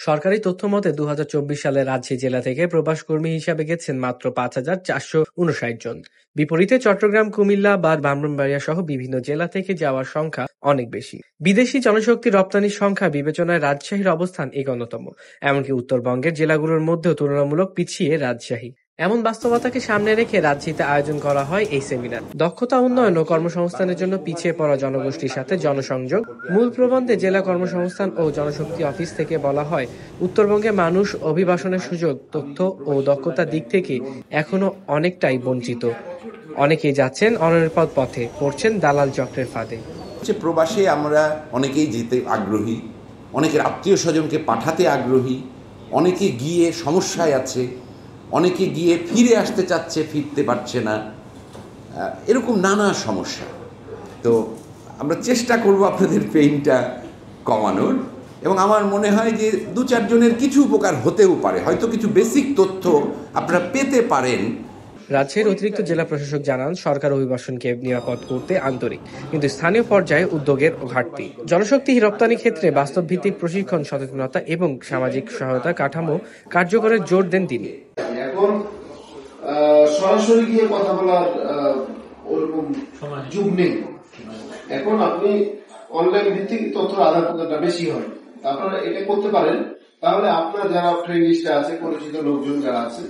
সরকারি তথ্য মতে ২০২৪ সালে রাজশাহী জেলা থেকে প্রবাস কর্মী হিসাবে গেছেন মাত্র ৫,৪৫৯ জন। বিপরীতে চট্টগ্রাম, কুমিল্লা বা ব্রাহ্মণবাড়িয়া সহ বিভিন্ন জেলা থেকে যাওয়ার সংখ্যা অনেক বেশি। বিদেশি জনশক্তি রপ্তানির সংখ্যা বিবেচনায় রাজশাহীর অবস্থান এগণ্যতম। এমনকি উত্তরবঙ্গের জেলাগুলোর মধ্যেও তুলনামূলক পিছিয়ে রাজশাহী। এমন বাস্তবতাকে সামনে রেখে রাজশাহীতে আয়োজন করা হয় এই সেমিনার। দক্ষতা উন্নয়ন ও কর্মসংস্থানের জন্য পিছিয়ে পড়া জনগোষ্ঠীর সাথে জনসংযোগ। মূল প্রবন্ধে জেলা কর্মসংস্থান ও জনশক্তি অফিস থেকে বলা হয়, উত্তরবঙ্গে মানুষ অভিবাসনের সুযোগ, তথ্য ও দক্ষতার দিক থেকে এখনো অনেকটাই বঞ্চিত। অনেকেই যাচ্ছেন অনিরাপদ পথে, পড়ছেন দালাল চক্রের ফাঁদে। প্রবাসে আমরা অনেকেই যেতে আগ্রহী, অনেকের আত্মীয় স্বজনকে পাঠাতে আগ্রহী, অনেকে গিয়ে সমস্যায় আছে, অনেকে গিয়ে ফিরে আসতে চাচ্ছে, ফিরতে পারছে না, এরকম নানা সমস্যা। তো আমরা চেষ্টা করব আপনাদের পেইনটা কমানোর, এবং আমার মনে হয় যে ২-৪ জনের কিছু উপকার হতেও পারে, হয়তো কিছু বেসিক তথ্য আপনারা পেতে পারেন। রাজশাহীর অতিরিক্ত জেলা প্রশাসক জানান, সরকার অভিবাসনকে নিরাপদ করতে আন্তরিক, কিন্তু স্থানীয় পর্যায়ে উদ্যোগের ঘাটতি। জনশক্তি রপ্তানি ক্ষেত্রে বাস্তবভিত্তিক প্রশিক্ষণ, সচেতনতা এবং সামাজিক সহায়তা কাঠামো কার্যকরের জোর দেন তিনি। এখন সরাসরি গিয়ে কথা বলার ওরকম যুগ নেই। এখন আপনি অনলাইন ভিত্তিক তথ্য আদান প্রদানটা বেশি হয়। আপনারা এটা করতে পারেন, তাহলে আপনার যারা ফ্রেন্ড লিস্টে আছে, পরিচিত লোকজন যারা আছে,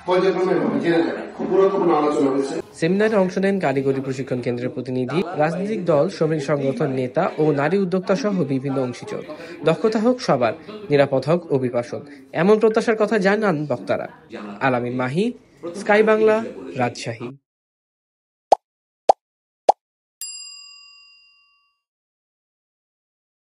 পর্যায়ক্রমে জেনে যাবে। খুব গুরুত্বপূর্ণ আলোচনা হয়েছে। সেমিনারে অংশ নেন কারিগরি প্রশিক্ষণ কেন্দ্রের প্রতিনিধি, রাজনৈতিক দল, শ্রমিক সংগঠন নেতা ও নারী উদ্যোক্তা সহ বিভিন্ন অংশীজন। দক্ষতা হোক সবার, নিরাপদ হোক অভিবাসন, এমন প্রত্যাশার কথা জানান বক্তারা। আলামিন মাহি, স্কাই বাংলা, রাজশাহী।